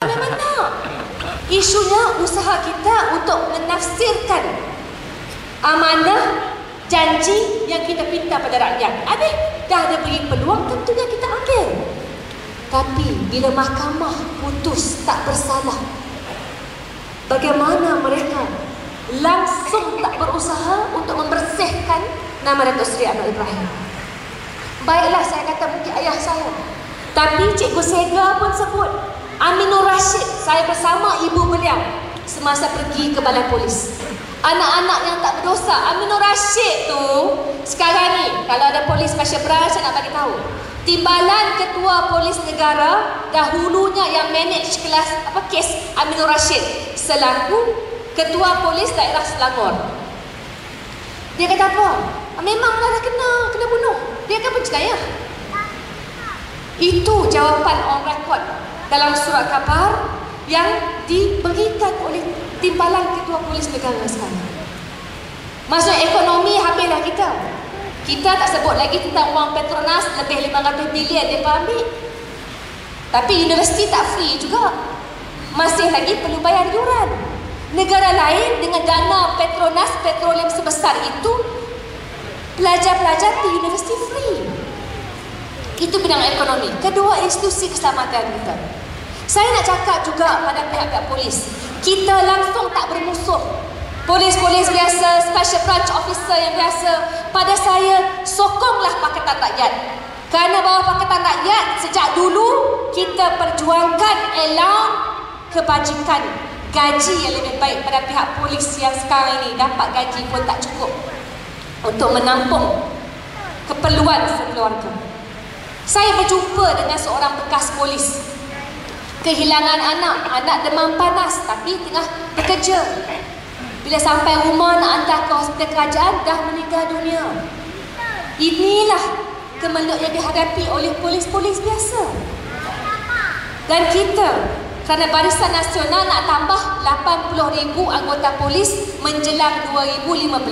Memang nak. Isunya usaha kita untuk menafsirkan amanah janji yang kita pinta pada rakyat. Habis dah ada beri peluang, tentunya kita ambil. Tapi bila mahkamah putus tak bersalah, bagaimana mereka langsung tak berusaha untuk membersihkan nama Datuk Seri Anwar Ibrahim? Baiklah, saya kata mungkin ayah saya, tapi Cikgu Sega pun sebut Aminur Rashid, saya bersama ibu beliau semasa pergi ke balai polis. Anak-anak yang tak berdosa. Aminur Rashid tu sekarang ni kalau ada polis special branch, saya nak bagi tahu, timbalan ketua polis negara dahulunya yang manage kelas kes Aminur Rashid selaku ketua polis daerah Selangor. Dia kata apa? Memanglah dah kena bunuh. Dia kan penjenayah. Itu jawapan on record dalam surat khabar yang diberikan oleh timbalan ketua polis negara sekarang. Maksud ekonomi habislah kita. Kita tak sebut lagi tentang wang Petronas lebih 500 bilion dia ambil. Tapi universiti tak free juga. Masih lagi perlu bayar yuran. Negara lain dengan dana Petronas petroleum sebesar itu, pelajar-pelajar di universiti free. Itu bidang ekonomi. Kedua, institusi keselamatan kita. Saya nak cakap juga pada pihak-pihak polis, kita langsung tak bermusuh. Polis-polis biasa, special branch officer yang biasa, pada saya, sokonglah Pakatan Rakyat. Kerana bahawa Pakatan Rakyat sejak dulu kita perjuangkan allowance kebajikan, gaji yang lebih baik pada pihak polis yang sekarang ini dapat gaji pun tak cukup untuk menampung keperluan sekeluarga. Saya berjumpa dengan seorang bekas polis, kehilangan anak demam panas tapi tengah bekerja. Bila sampai rumah nak hantar ke hospital kerajaan, dah meninggal dunia. Inilah kemelut yang dihadapi oleh polis-polis biasa. Dan kita, kerana Barisan Nasional nak tambah 80,000 anggota polis menjelang 2015.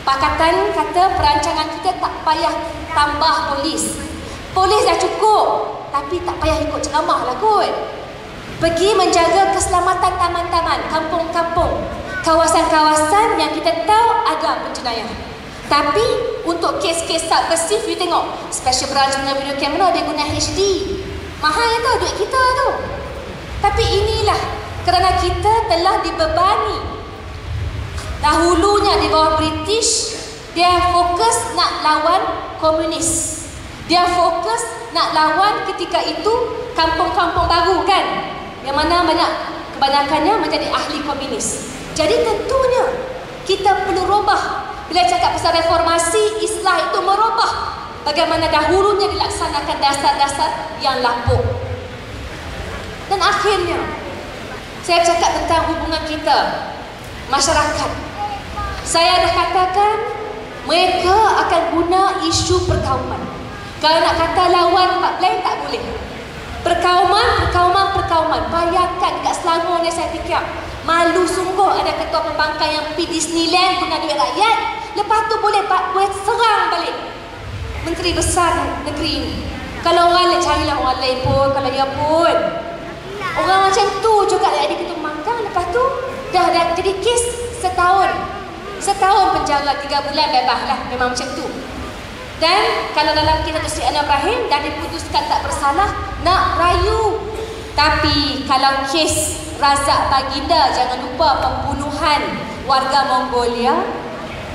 Pakatan kata perancangan kita tak payah tambah polis. Polis dah cukup, tapi tak payah ikut ceramah lah kot. Pergi menjaga keselamatan taman-taman, kampung-kampung, kawasan-kawasan yang kita tahu ada penjenayah. Tapi untuk kes-kes subversif, you tengok special branch dengan video kamera dia guna HD. Mahal tau duit kita tu. Tapi inilah kerana kita telah dibebani. Dahulunya di bawah British, dia fokus nak lawan komunis. Dia fokus nak lawan ketika itu kampung-kampung baru kan, yang mana kebanyakannya menjadi ahli komunis. Jadi tentunya kita perlu robah. Bila cakap pasal reformasi, Islah itu merubah bagaimana dahulunya dilaksanakan dasar-dasar yang lapuk. Dan akhirnya saya cakap tentang hubungan kita masyarakat. Saya dah katakan mereka akan guna isu perkauman. Kalau nak kata lawan Pak Blay tak boleh. Perkauman. Bayangkan dekat Selangor ni saya fikir malu sungguh ada ketua pembangkang yang pergi Disneyland guna duit rakyat. Lepas tu boleh serang balik Menteri Besar negeri ini. Kalau orang lain, carilah orang lain pun. Kalau dia pun orang macam tu juga ada ketua pembangkang. Lepas tu dah jadi kes setahun penjara, 3 bulan bebas lah. Memang macam tu. Dan kalau dalam kisah Datuk Seri Anwar Ibrahim dah diputuskan tak bersalah, nak rayu. Tapi kalau kes Razak Baginda, jangan lupa pembunuhan warga Mongolia,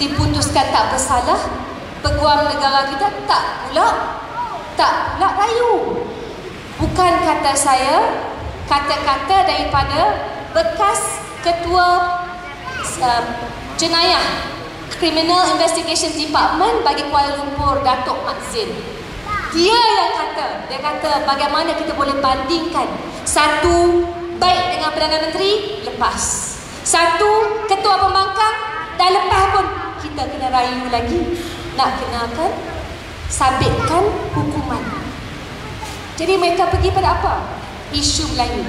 diputuskan tak bersalah, Peguam negara kita tak pula rayu. Bukan kata saya, kata-kata daripada bekas ketua jenayah Criminal Investigation Department bagi Kuala Lumpur, Datuk Mat Zin. Dia kata bagaimana kita boleh bandingkan satu baik dengan Perdana Menteri, lepas satu ketua pembangkang dah lepas pun kita kena rayu lagi, nak kenakan sabitkan hukuman. Jadi mereka pergi pada apa? Isu Melayu.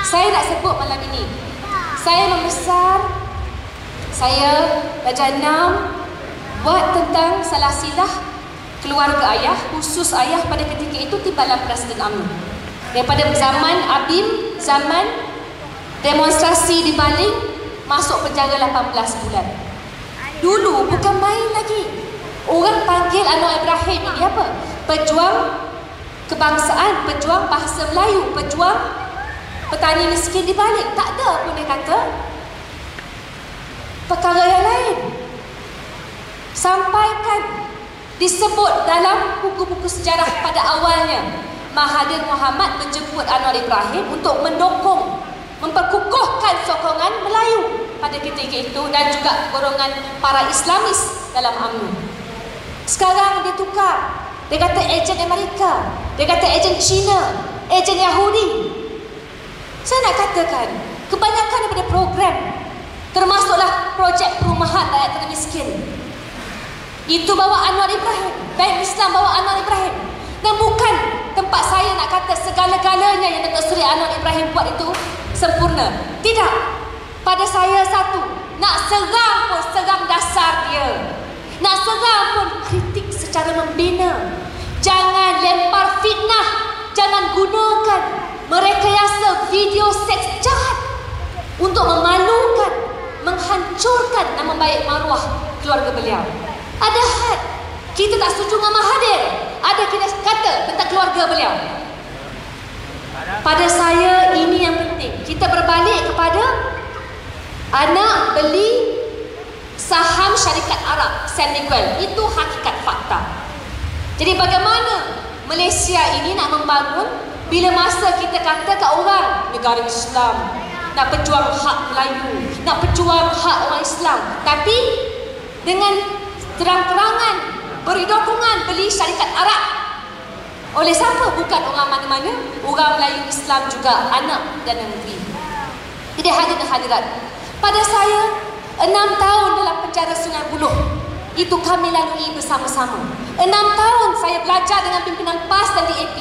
Saya nak sebut malam ini, saya membesar, saya darjah 6 buat tentang salah silah keluarga ayah, khusus ayah pada ketika itu timbalan Presiden UMNO. Daripada zaman Abim zaman demonstrasi di Baling, masuk penjara 18 bulan. Dulu bukan main lagi. Orang panggil Anwar Ibrahim ini apa? Pejuang kebangsaan, pejuang bahasa Melayu, pejuang petani miskin di Baling. Tak ada pun dia kata perkara yang lain. Sampaikan disebut dalam buku-buku sejarah pada awalnya, Mahathir Mohamad menjemput Anwar Ibrahim untuk mendukung, memperkukuhkan sokongan Melayu pada ketika itu dan juga golongan para Islamis dalam UMNO. Sekarang dia tukar. Dia kata ejen Amerika, dia kata ejen Cina, ejen Yahudi. Saya nak katakan, kebanyakan daripada program, termasuklah projek perumahan rakyat termiskin, itu bawa Anwar Ibrahim. Bank Islam bawa Anwar Ibrahim. Dan bukan tempat saya nak kata segala-galanya yang Datuk Seri Anwar Ibrahim buat itu sempurna. Tidak. Pada saya satu, nak serang pun serang dasar dia. Nak serang pun kritik secara membina. Jangan lempar fitnah. Jangan gunakan merekayasa video seks jahat untuk memalukan, menghancurkan nama baik maruah keluarga beliau. Ada had. Kita tak setuju dengan Mahathir. Ada kita kata tentang keluarga beliau. Pada saya ini yang penting. Kita berbalik kepada anak beli saham syarikat Arab San Miguel. Itu hakikat fakta. Jadi bagaimana Malaysia ini nak membangun bila masa kita kata kat orang negara Islam, nak berjuang hak Melayu, nak berjuang hak orang Islam, tapi dengan terang-terangan beri dukungan beli syarikat Arab. Oleh siapa? Bukan orang mana-mana, orang Melayu Islam juga, anak dan negeri. Jadi hadirin hadirat, pada saya 6 tahun dalam penjara Sungai Buloh itu kami lalui bersama-sama. 6 tahun saya belajar dengan pimpinan PAS dan DAP.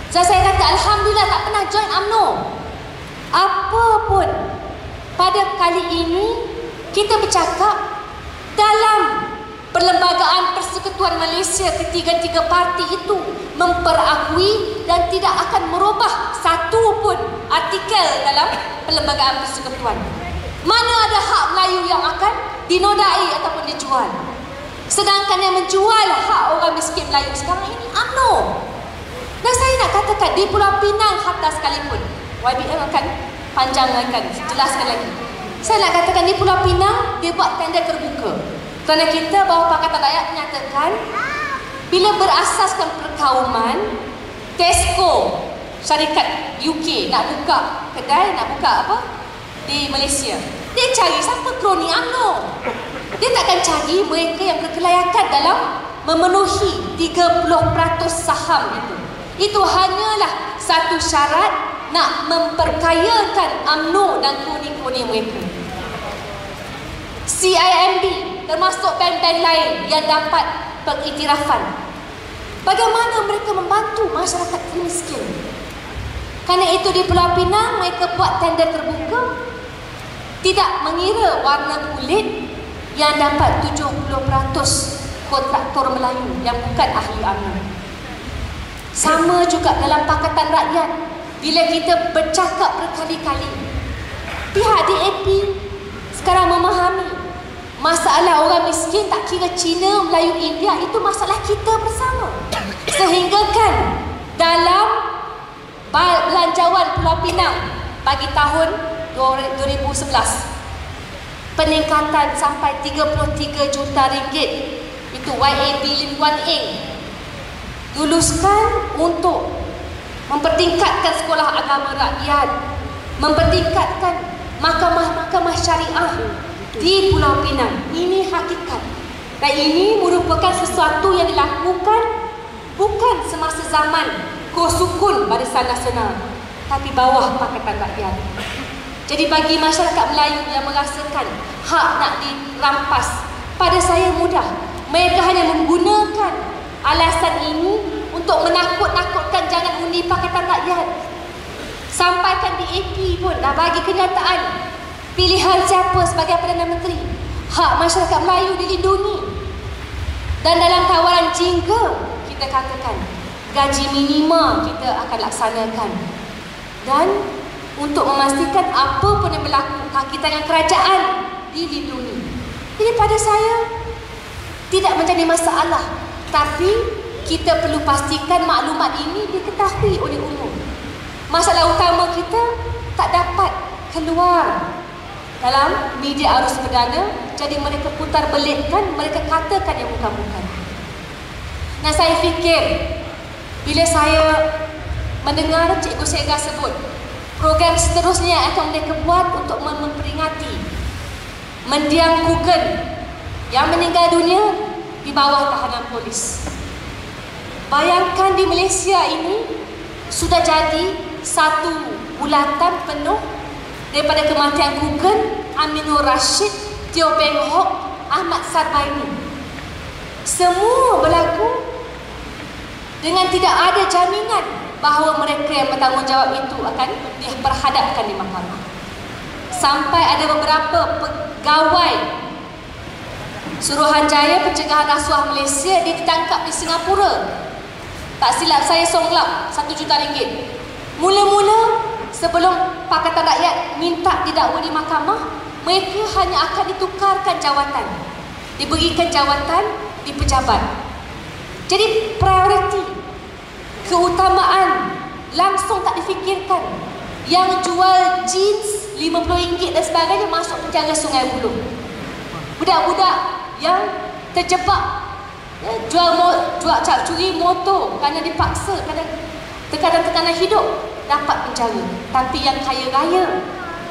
Saya kata alhamdulillah tak pernah join UMNO. Apa pun pada kali ini kita bercakap dalam Perlembagaan Persekutuan Malaysia, ketiga-tiga parti itu memperakui dan tidak akan merubah satu pun artikel dalam Perlembagaan Persekutuan. Mana ada hak Melayu yang akan dinodai ataupun dijual. Sedangkan yang menjual hak orang miskin Melayu sekarang ini UMNO. Dan saya nak katakan di Pulau Pinang hatta sekalipun, YBM akan panjangkan, jelaskan lagi. Saya nak katakan di Pulau Pinang dia buat tender terbuka. Kerana kita bahawa Pakatan Rakyat menyatakan bila berasaskan perkauman, Tesco syarikat UK nak buka kedai, nak buka apa di Malaysia, dia cari siapa kroni UMNO. Dia takkan cari mereka yang berkelayakan dalam memenuhi 30% saham itu. Itu hanyalah satu syarat nak memperkayakan UMNO dan kroni-kroni mereka. CIMB termasuk bank-bank lain yang dapat pengiktirafan. Bagaimana mereka membantu masyarakat miskin? Kerana itu di Pulau Pinang mereka buat tender terbuka, tidak mengira warna kulit yang dapat 70% kontraktor Melayu yang bukan ahli UMNO. Sama juga dalam Pakatan Rakyat. Bila kita bercakap berkali-kali, pihak DAP sekarang memahami masalah orang miskin tak kira Cina, Melayu, India, itu masalah kita bersama. Sehingga kan dalam belanjawan Pulau Pinang bagi tahun 2011, peningkatan sampai 33 juta ringgit. Itu YAB Lim Guan Eng luluskan untuk mempertingkatkan sekolah agama rakyat, mempertingkatkan mahkamah-mahkamah syariah di Pulau Pinang. Ini hakikat. Dan ini merupakan sesuatu yang dilakukan bukan semasa zaman Kosukun Barisan Nasional, tapi bawah Pakatan Rakyat. Jadi bagi masyarakat Melayu yang merasakan hak nak dirampas, pada saya mudah. Mereka hanya menggunakan alasan ini untuk menakut-nakutkan jangan undi Pakatan Rakyat. Sampaikan DAP pun dah bagi kenyataan pilihan siapa sebagai Perdana Menteri. Hak masyarakat Melayu dilindungi. Dan dalam tawaran jingga kita katakan gaji minima kita akan laksanakan. dan untuk memastikan apa pun yang berlaku, kaki tangan kerajaan dilindungi. Jadi pada saya tidak menjadi masalah, tapi kita perlu pastikan maklumat ini diketahui oleh umum. Masalah utama kita tak dapat keluar dalam media arus perdana, jadi mereka putar belitkan, mereka katakan yang bukan-bukan. Dan saya fikir bila saya mendengar Cikgu Sega sebut program seterusnya yang akan mereka buat untuk memperingati mendiang Kuken yang meninggal dunia di bawah tahanan polis. Bayangkan di Malaysia ini sudah jadi satu bulatan penuh daripada kematian Kuken, Aminur Rashid, Teo Peng Hock, Ahmad Sarbaini. Semua berlaku dengan tidak ada jaminan bahawa mereka yang bertanggungjawab itu akan diperhadapkan di mahkamah. Sampai ada beberapa pegawai Suruhanjaya Pencegahan Rasuah Malaysia ditangkap di Singapura. Tak silap saya songlap RM1 juta. Mula-mula sebelum Pakatan Rakyat minta didakwa di mahkamah, mereka hanya akan ditukarkan jawatan, diberikan jawatan di pejabat. Jadi prioriti, keutamaan langsung tak difikirkan. Yang jual jeans RM50 dan sebagainya masuk penjara Sungai Buloh. Budak-budak yang terjebak jual curi motor kerana dipaksa, kerana tekanan-tekanan hidup, dapat penjara. Tapi yang kaya raya,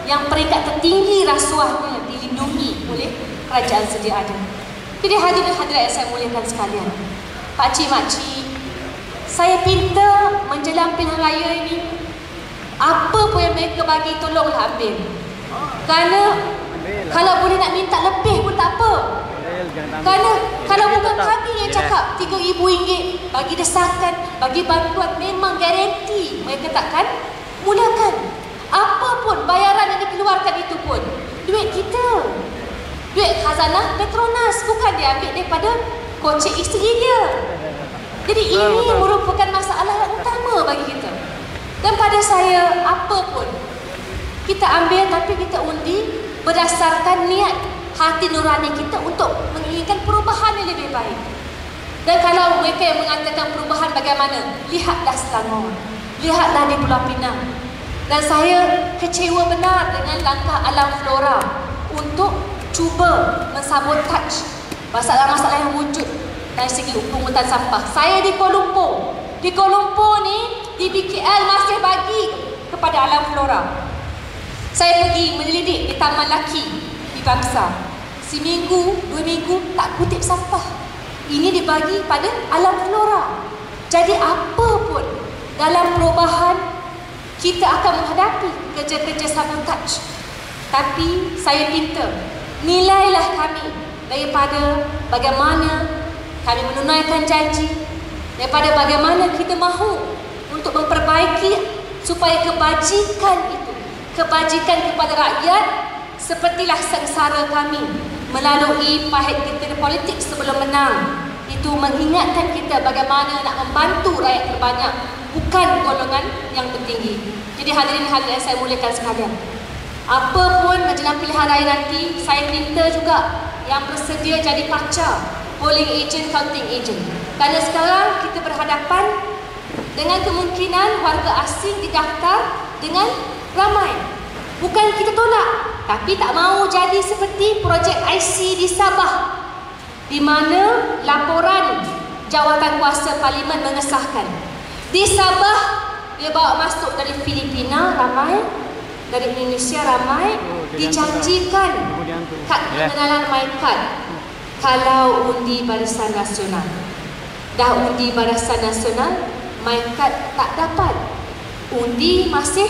yang peringkat tertinggi rasuahnya dilindungi oleh kerajaan sedia ada. Jadi hadirin hadirat yang saya muliakan sekalian, pakcik makcik, saya pinta menjelang pilihan raya ini, apa pun yang mereka bagi tolonglah ambil. Kerana kalau boleh nak minta lebih pun tak apa. Kerana kalau bukan kami yang cakap RM3,000 bagi desakan, bagi bantuan, memang garanti mereka takkan mulakan. Apa pun bayaran yang dikeluarkan itu pun duit kita, duit khazanah Petronas, bukan diambil daripada kocek isteri dia. Jadi ini merupakan masalah yang utama bagi kita. Dan pada saya, apa pun kita ambil, tapi kita undi berdasarkan niat hati nurani kita untuk menginginkan perubahan yang lebih baik. Dan kalau mereka yang mengatakan perubahan bagaimana, lihatlah Selangor, lihatlah di Pulau Pinang. Dan saya kecewa benar dengan langkah Alam Flora untuk cuba mensabotaj masalah-masalah yang wujud dari segi pungutan sampah. Saya di Kuala Lumpur. Di Kuala Lumpur ni, di BKL masih bagi kepada Alam Flora. Saya pergi menyelidik di Taman Laki di Bangsa. Seminggu, 2 minggu tak kutip sampah. Ini dibagi pada Alam Flora. Jadi apa pun dalam perubahan, kita akan menghadapi kerja-kerja sabotaj. Tapi saya minta, nilailah kami daripada bagaimana kami menunaikan janji, daripada bagaimana kita mahu untuk memperbaiki supaya kebajikan itu, kebajikan kepada rakyat, sepertilah sengsara kami melalui pahit kita di politik sebelum menang. Itu mengingatkan kita bagaimana nak membantu rakyat terbanyak, bukan golongan yang tertinggi. Jadi hadirin hadirat yang saya muliakan sekalian, apa pun menjelang pilihan raya nanti, saya minta juga yang bersedia jadi pacar, polling agent, counting agent. Kerana sekarang kita berhadapan dengan kemungkinan warga asing didaftar dengan ramai. Bukan kita tolak, tapi tak mahu jadi seperti projek IC di Sabah, di mana laporan jawatan kuasa parlimen mengesahkan. Di Sabah, dia bawa masuk dari Filipina ramai, dari Indonesia ramai, dijanjikan kad pengenalan MyKad kalau undi Barisan Nasional. Dah undi Barisan Nasional, MyKad tak dapat. Undi masih